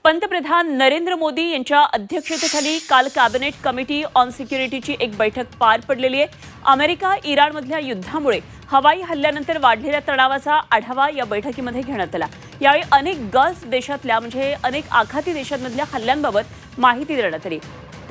पंतप्रधान नरेंद्र मोदी यांच्या अध्यक्षतेखाली काल कॅबिनेट कमिटी ऑन सिक्युरिटीची एक बैठक पार पडलेली आहे। अमेरिका इराणमधल्या युद्धामुळे हवाई हल्ल्यानंतर वाढलेल्या तणावाचा आढावा या बैठकीमध्ये घेण्यात आला। यावेळी अनेक गल्फ देशातल्या म्हणजे अनेक आखाती देशांमधल्या हल्ल्यांबाबत माहिती देण्यात आली।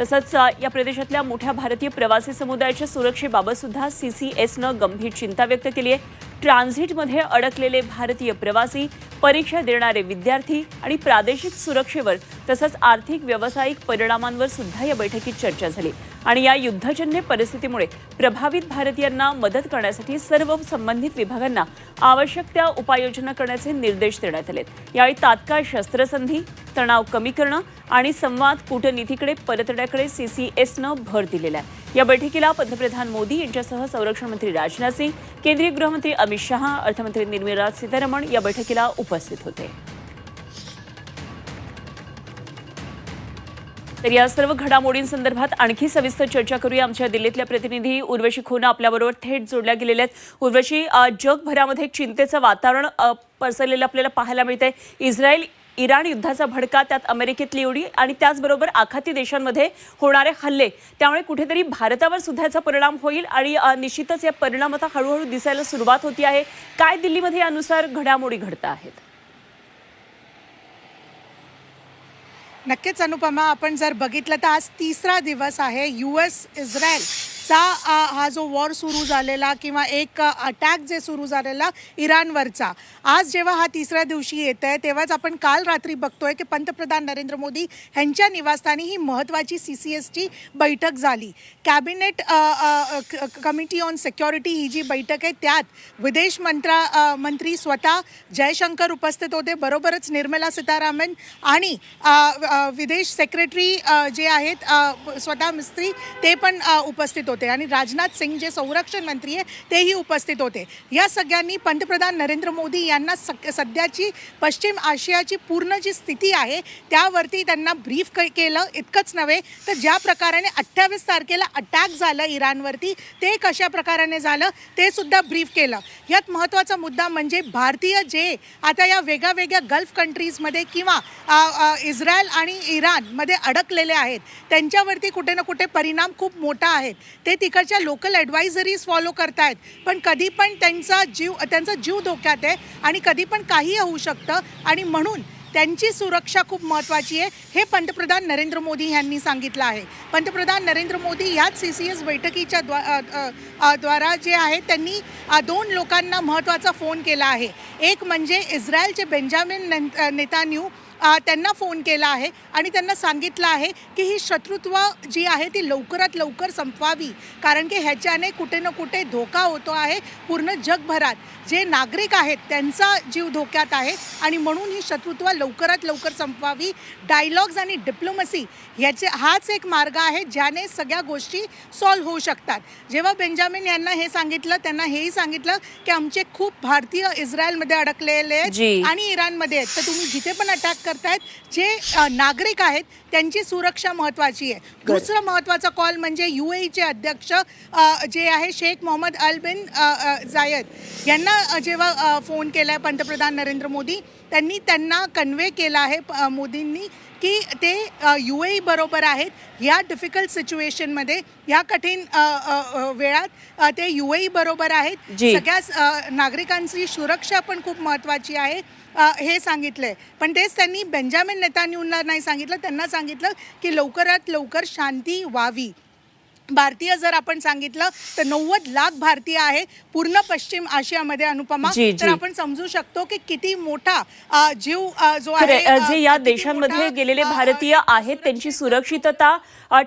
तसंच या प्रदेशातल्या मोठ्या भारतीय प्रवासी समुदायाच्या सुरक्षेबाबत सुद्धा सीसीएसनं गंभीर चिंता व्यक्त केली आहे। ट्रान्झिटमध्ये अडकलेले भारतीय प्रवासी, परीक्षा देणारे विद्यार्थी आणि प्रादेशिक सुरक्षेवर तसंच आर्थिक व्यावसायिक परिणामांवर सुद्धा या बैठकीत चर्चा झाली। आणि या युद्धजन्य परिस्थितीमुळे प्रभावित भारतीयांना मदत करण्यासाठी सर्व संबंधित विभागांना आवश्यक त्या उपाययोजना करण्याचे निर्देश देण्यात आले। यावेळी तात्काळ शस्त्रसंधी, तणाव कमी करणं आणि संवाद कूटनीतीकडे परतण्याकडे सीसीएसनं भर दिलेला आहे। या बैठकीला पंतप्रधान मोदी यांच्यासह संरक्षण मंत्री राजनाथ सिंह, केंद्रीय गृहमंत्री अमित शहा, अर्थमंत्री निर्मला सीतारमण या बैठकीला उपस्थित होते। तर या सर्व घडामोडींसंदर्भात आणखी सविस्तर चर्चा करूया। आमच्या दिल्लीतल्या प्रतिनिधी उर्वशी खोना आपल्याबरोबर थेट जोडल्या गेलेल्या आहेत। उर्वशी, जगभरामध्ये चिंतेचं वातावरण पसरलेलं आपल्याला पाहायला मिळतंय। इस्रायल इराण युद्धाचा भडका, त्यात अमेरिकेतली उडी आणि त्याचबरोबर आखाती देशांमध्ये होणारे हल्ले, त्यामुळे कुठेतरी भारतावर सुद्धा याचा परिणाम होईल आणि निश्चितच या परिणाम आता हळूहळू दिसायला सुरुवात होती आहे। काय दिल्लीमध्ये यानुसार घडामोडी घडत आहेत? नक्कीच अनुपमा, आपण जर बघितलं तर आज तिसरा दिवस आहे US इस्रायलचा हा जो वॉर सुरू झालेला किंवा एक अटॅक जे सुरू झालेला इराणवरचा, आज जेव्हा हा तिसऱ्या दिवशी येत आहे तेव्हाच आपण काल रात्री बघतोय की पंतप्रधान नरेंद्र मोदी यांच्या निवासस्थानी ही महत्त्वाची सीसीएसची बैठक झाली। कॅबिनेट कमिटी ऑन सिक्युरिटी ही जी बैठक आहे त्यात विदेश मंत्री स्वतः जयशंकर उपस्थित होते, बरोबरच निर्मला सीतारामन आणि विदेश सेक्रेटरी जे आहेत स्वतः मिस्त्री ते पण उपस्थित होते आणि राजनाथ सिंग जे संरक्षण मंत्री आहे तेही उपस्थित होते। या सगळ्यांनी पंतप्रधान नरेंद्र मोदी यांना सध्याची पश्चिम आशियाची पूर्ण जी स्थिती आहे त्यावरती त्यांना ब्रीफ केलं। इतकंच नव्हे तर ज्या प्रकाराने 28 तारखेला अटॅक झालं इराणवरती ते कशा प्रकाराने झालं ते सुद्धा ब्रीफ केलं। यात महत्त्वाचा मुद्दा म्हणजे भारतीय जे आता या वेगळ्या गल्फ कंट्रीजमध्ये किंवा इस्रायल आणि इराणमध्ये अडकलेले आहेत त्यांच्यावरती कुठे ना कुठे परिणाम खूप मोठा आहे। ते तिकडच्या लोकल ॲडवायझरीज फॉलो करतायत, पण कधी पण त्यांचा जीव धोक्यात आहे आणि कधी पण काही होऊ शकतं आणि म्हणून त्यांची सुरक्षा खूप महत्त्वाची आहे, हे पंतप्रधान नरेंद्र मोदी यांनी सांगितलं आहे। पंतप्रधान नरेंद्र मोदी याच सीसीएस बैठकीच्या द्वारा जे आहे त्यांनी दोन लोकांना महत्त्वाचा फोन केला आहे। एक म्हणजे इस्रायलचे बेंजामिन नेतान्याहू त्यांना फोन केला आहे आणि त्यांना सांगितलं आहे की ही शत्रुत्व जी आहे ती लवकरात लवकर संपवावी, कारण की ह्याच्याने कुठे ना कुठे धोका होतो आहे पूर्ण जगभरात। जे नागरिक आहेत त्यांचा जीव धोक्यात आहे आणि म्हणून ही शत्रुत्व लवकरात लवकर संपवावी। डायलॉग्स आणि डिप्लोमसी हाच एक मार्ग आहे ज्याने सगळ्या गोष्टी सॉल्व्ह होऊ शकतात। जेव्हा बेंजामिन यांना हे सांगितलं, त्यांना हेही सांगितलं की आमचे खूप भारतीय इस्रायलमध्ये अडकलेले आहेत आणि इराणमध्ये आहेत, तर तुम्ही जिथे पण अटॅक करतायत जे नागरिक आहेत त्यांची सुरक्षा महत्त्वाची आहे। दुसरा महत्त्वाचा कॉल म्हणजे UAEचे अध्यक्ष जे आहे शेख मोहम्मद अल बिन झायद यांना जेव्हा फोन केला आहे पंतप्रधान नरेंद्र मोदी, त्यांना कन्वे केला आहे मोदींनी की ते UAE बरोबर आहेत या डिफिकल्ट सिच्युएशनमध्ये, या कठीण वेळात ते UAE बरोबर आहेत। सगळ्या नागरिकांची सुरक्षा पण खूप महत्त्वाची आहे हे सांगितलंय। पण तेच त्यांनी बेंजामिन नेतान्याहूंना नाही सांगितलं, त्यांना सांगितलं की लवकरात लवकर शांती व्हावी। भारतीय जर आपण सांगितलं तर 90 लाख भारतीय आहे पूर्ण पश्चिम आशियामध्ये अनुपमा, तर आपण समजू शकतो की किती मोठा जीव जो आहे जे या देशांमध्ये गेलेले भारतीय आहेत त्यांची सुरक्षितता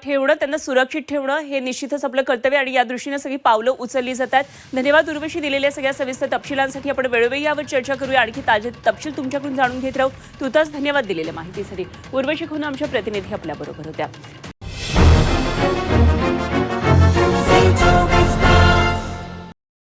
ठेवणं, त्यांना सुरक्षित ठेवणं हे निश्चितच आपलं कर्तव्य आणि या दृष्टीने सगळी पावलं उचलली जातात। धन्यवाद उर्वशी, दिलेल्या सगळ्या सविस्तर तपशिलांसाठी। आपण वेळोवेळी यावर चर्चा करूया, आणखी ताजे तपशील तुमच्याकडून जाणून घेत राहू। तुर्तास धन्यवाद दिलेल्या माहितीसाठी। उर्वशी खोना आमच्या प्रतिनिधी आपल्याबरोबर होत्या।